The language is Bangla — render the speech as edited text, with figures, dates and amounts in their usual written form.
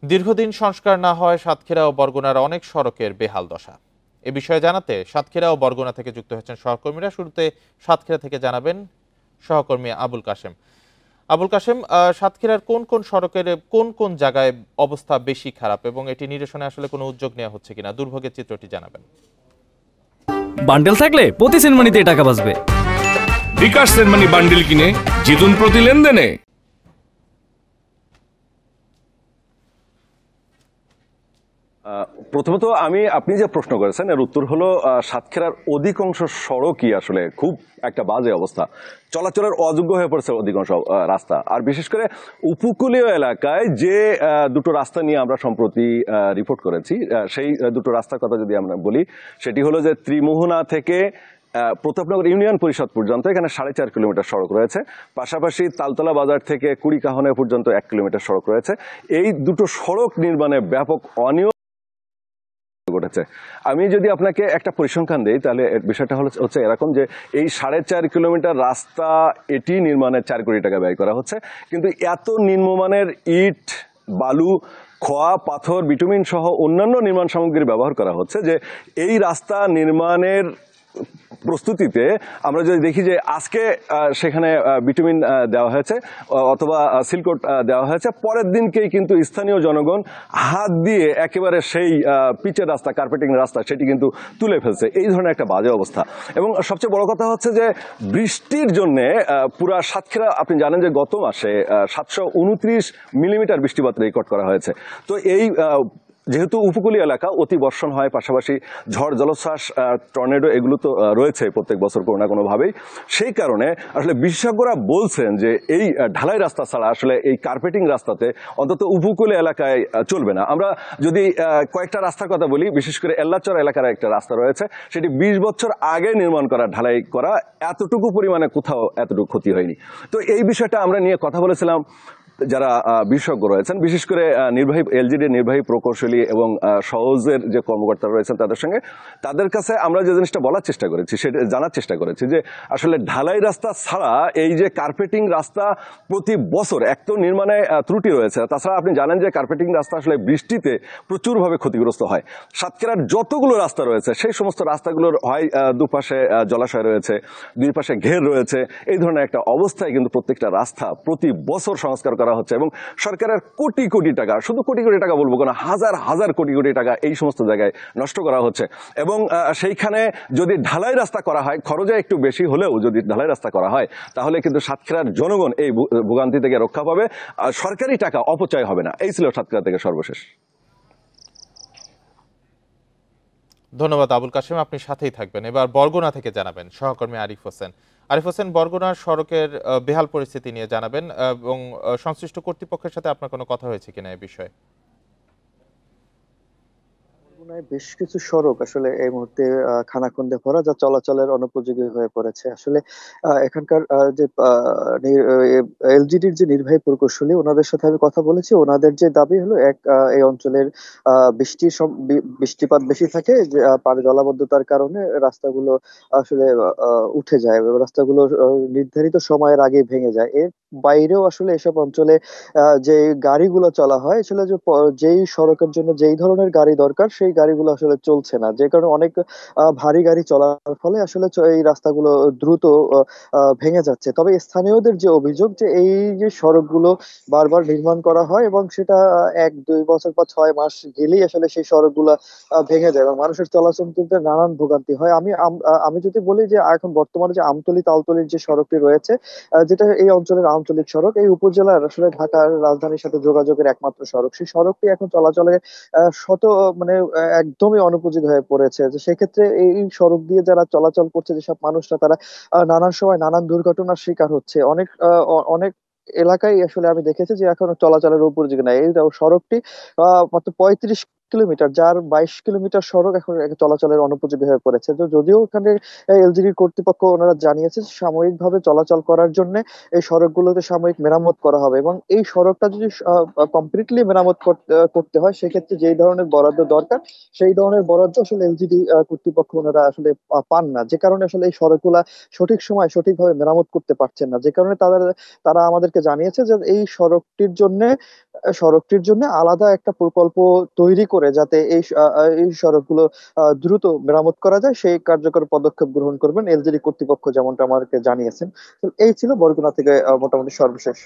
দীর্ঘদিন সংস্কার না হয় সাতক্ষীরা ও বরগুনার অনেক সড়কের বেহাল দশা। এ বিষয়ে জানাতে সাতক্ষীরা ও বরগুনা থেকে যুক্ত হচ্ছেন সহকর্মীরা। শুরুতে সাতক্ষীরা থেকে জানাবেন সহকর্মী আবুল কাশেম। আবুল কাশেম, সাতক্ষীরার কোন কোন সড়কের কোন কোন জায়গায় অবস্থা বেশি খারাপ এবং এটি নিরসনে আসলে কোনো উদ্যোগ নেওয়া হচ্ছে কিনা, দুর্ভোগের চিত্রটি জানাবেন। বান্ডেল থাকলে প্রতি সেনমানিতে টাকা বাঁচবে। বিকাশ সেনমানি বান্ডেল কিনে জিতুন প্রতি লেনদেনে। প্রথমত আপনি যে প্রশ্ন করেছেন এর উত্তর হলো সাতক্ষীরার অধিকাংশ সড়কই আসলে খুব একটা বাজে অবস্থা, চলাচলের অযোগ্য হয়ে পড়েছে অধিকাংশ রাস্তা। আর বিশেষ করে উপকূলীয় এলাকায় যে দুটো রাস্তা নিয়ে আমরা সম্প্রতি রিপোর্ট করেছি, সেই দুটো রাস্তার কথা যদি আমরা বলি, সেটি হলো যে ত্রিমোহনা থেকে প্রতাপনগর ইউনিয়ন পরিষদ পর্যন্ত এখানে 4.5 কিলোমিটার সড়ক রয়েছে। পাশাপাশি তালতলা বাজার থেকে কুড়িকাহনে পর্যন্ত 1 কিলোমিটার সড়ক রয়েছে। এই দুটো সড়ক নির্মাণে ব্যাপক অনিয়ম ঘটেছে। আমি যদি আপনাকে একটা পরিসংখ্যান দিই, তাহলে বিষয়টা হচ্ছে এরকম যে এই 4.5 কিলোমিটার রাস্তা এটি নির্মাণে 4 কোটি টাকা ব্যয় করা হচ্ছে, কিন্তু এত নিম্নমানের ইট, বালু, খোয়া, পাথর, বিটুমিন সহ অন্যান্য নির্মাণ সামগ্রী ব্যবহার করা হচ্ছে যে এই রাস্তা নির্মাণের প্রস্তুতিতে আমরা যদি দেখি যে আজকে সেখানে বিটুমিন দেওয়া হয়েছে অথবা সিলকোট দেওয়া হয়েছে, পরের দিনকেই কিন্তু স্থানীয় জনগণ হাত দিয়ে একেবারে সেই পিচের রাস্তা, কার্পেটিং রাস্তা সেটি কিন্তু তুলে ফেলছে। এই ধরনের একটা বাজে অবস্থা। এবং সবচেয়ে বড় কথা হচ্ছে যে বৃষ্টির জন্যে পুরা সাতক্ষীরা, আপনি জানেন যে গত মাসে 729 মিলিমিটার বৃষ্টিপাত রেকর্ড করা হয়েছে। তো এই যেহেতু উপকূলীয় এলাকা, অতি বর্ষণ হয়, পাশাপাশি ঝড়, জলোচ্ছ্বাস, টর্নেডো এগুলো তো রয়েছে প্রত্যেক বছর কোনো না কোনোভাবেই। সেই কারণে আসলে বিশেষজ্ঞরা বলছেন যে এই ঢালাই রাস্তা ছাড়া আসলে এই কার্পেটিং রাস্তাতে অন্তত উপকূলীয় এলাকায় চলবে না। আমরা যদি কয়েকটা রাস্তার কথা বলি, বিশেষ করে এল্লাচর এলাকার একটা রাস্তা রয়েছে, সেটি 20 বছর আগে নির্মাণ করা, ঢালাই করা, এতটুকু পরিমাণে কোথাও এতটুকু ক্ষতি হয়নি। তো এই বিষয়টা আমরা নিয়ে কথা বলেছিলাম যারা বিশেষজ্ঞ রয়েছেন, বিশেষ করে এলজিডির নির্বাহী প্রকৌশলী এবং সহজের যে কর্মকর্তারা রয়েছেন তাদের সঙ্গে, তাদের কাছে আমরা যে জিনিসটা বলার চেষ্টা করেছি, সেটা জানার চেষ্টা করেছি যে আসলে ঢালাই রাস্তা ছাড়া এই যে কার্পেটিং রাস্তা প্রতি বছর এক তো নির্মাণে ত্রুটি রয়েছে, তাছাড়া আপনি জানেন যে কার্পেটিং রাস্তা আসলে বৃষ্টিতে প্রচুরভাবে ক্ষতিগ্রস্ত হয়। সাতক্ষীরার যতগুলো রাস্তা রয়েছে সেই সমস্ত রাস্তাগুলোর হয় দুপাশে জলাশয় রয়েছে, দুই পাশে ঘের রয়েছে, এই ধরনের একটা অবস্থায় কিন্তু প্রত্যেকটা রাস্তা প্রতি বছর সংস্কার করা হচ্ছে এবং সরকারের কোটি কোটি টাকা, শুধু কোটি কোটি টাকা বলবো কেন, হাজার হাজার কোটি কোটি টাকা এই সমস্ত জায়গায় নষ্ট করা হচ্ছে। এবং সেইখানে যদি ঢালাই রাস্তা করা হয়, খরচে একটু বেশি হলেও যদি ঢালাই রাস্তা করা হয়, তাহলে কিন্তু সাতক্ষীরার জনগণ এই ভোগান্তি থেকে রক্ষা পাবে, সরকারি টাকা অপচয় হবে না। এই ছিল সাতক্ষীরা থেকে সর্বশেষ। ধন্যবাদ আবুল কাশেম, আপনি সাথেই থাকবেন। এবার বরগুনা থেকে জানাবেন সহকর্মী আরিফ হোসেন। আরিফ হোসেন, বরগুনার সড়কের বেহাল পরিস্থিতি নিয়ে জানাবেন এবং সংশ্লিষ্ট কর্তৃপক্ষের সাথে আপনার কোনো কথা হয়েছে কিনা এই বিষয়ে। বেশ কিছু সড়ক আসলে এই মুহূর্তে খানাখন্দে ভরা, যা চলাচলের অনুপযোগী হয়ে পড়েছে। আসলে এখানকার যে এলজিডির যে নির্বাহী প্রকৌশলী, ওনাদের সাথে আমি কথা বলেছি। ওনাদের যে দাবি হলো, এই অঞ্চলের বৃষ্টিপাত বেশি থাকে, যে পানি জলাবদ্ধতার কারণে রাস্তাগুলো আসলে উঠে যায়, রাস্তাগুলো নির্ধারিত সময়ের আগে ভেঙে যায়। এর বাইরেও আসলে এসব অঞ্চলে যে গাড়িগুলো চলা হয়, আসলে যেই সড়কের জন্য যেই ধরনের গাড়ি দরকার সেই গাড়িগুলো আসলে চলছে না, যে কারণে অনেক ভারী গাড়ি চলার ফলে আসলে এই রাস্তাগুলো দ্রুত ভেঙে যাচ্ছে। তবে স্থানীয়দের যে অভিযোগ, যে এই যে সড়কগুলো বারবার নির্মাণ করা হয় এবং সেটা 1-2 বছর বা 6 মাস গেলেই আসলে সেই সড়কগুলো ভেঙে যায় এবং মানুষের চলাচল কিন্তু নানান ভোগান্তি হয়। আমি যদি বলি যে এখন বর্তমানে যে আমতলী তালতলির যে সড়কটি রয়েছে, যেটা এই অঞ্চলের আঞ্চলিক সড়ক, এই উপজেলার আসলে ঢাকার রাজধানীর সাথে যোগাযোগের একমাত্র সড়ক, সেই সড়কটি এখন চলাচলে মানে একদমই অনুপযোগী হয়ে পড়েছে। যে সেক্ষেত্রে এই সড়ক দিয়ে যারা চলাচল করছে, যেসব মানুষরা, তারা নানান সময় নানান দুর্ঘটনার শিকার হচ্ছে। অনেক এলাকায় আসলে আমি দেখেছি যে এখন চলাচলের উপযোগী নাই। এই সড়কটি মাত্র 35 কিলোমিটার, যার 22 কিলোমিটার সড়ক এখন চলাচলের অনুপযোগী হয়ে পড়েছে। তো যদিও এখানে এলজিডি কর্তৃপক্ষ ওনারা জানিয়েছে যে সাময়িকভাবে চলাচল করার জন্য এই সড়কগুলোতে সাময়িক মেরামত করা হবে, এবং এই সড়কটা যদি কমপ্লিটলি মেরামত করতে হয়, সেক্ষেত্রে যেই ধরনের বরাদ্দ দরকার সেই ধরনের বরাদ্দ আসলে এলজিডি কর্তৃপক্ষ ওনারা আসলে পান না, যে কারণে আসলে এই সড়কগুলা সঠিক সময় সঠিকভাবে মেরামত করতে পারছেন না। যে কারণে তারা আমাদেরকে জানিয়েছে যে এই সড়কটির জন্য আলাদা একটা প্রকল্প তৈরি করে যাতে এই সড়কগুলো দ্রুত মেরামত করা যায় সেই কার্যকর পদক্ষেপ গ্রহণ করবেন এলজিডি কর্তৃপক্ষ, যেমনটা আমাদেরকে জানিয়েছেন। তো এই ছিল বরগুনা থেকে মোটামুটি সর্বশেষ।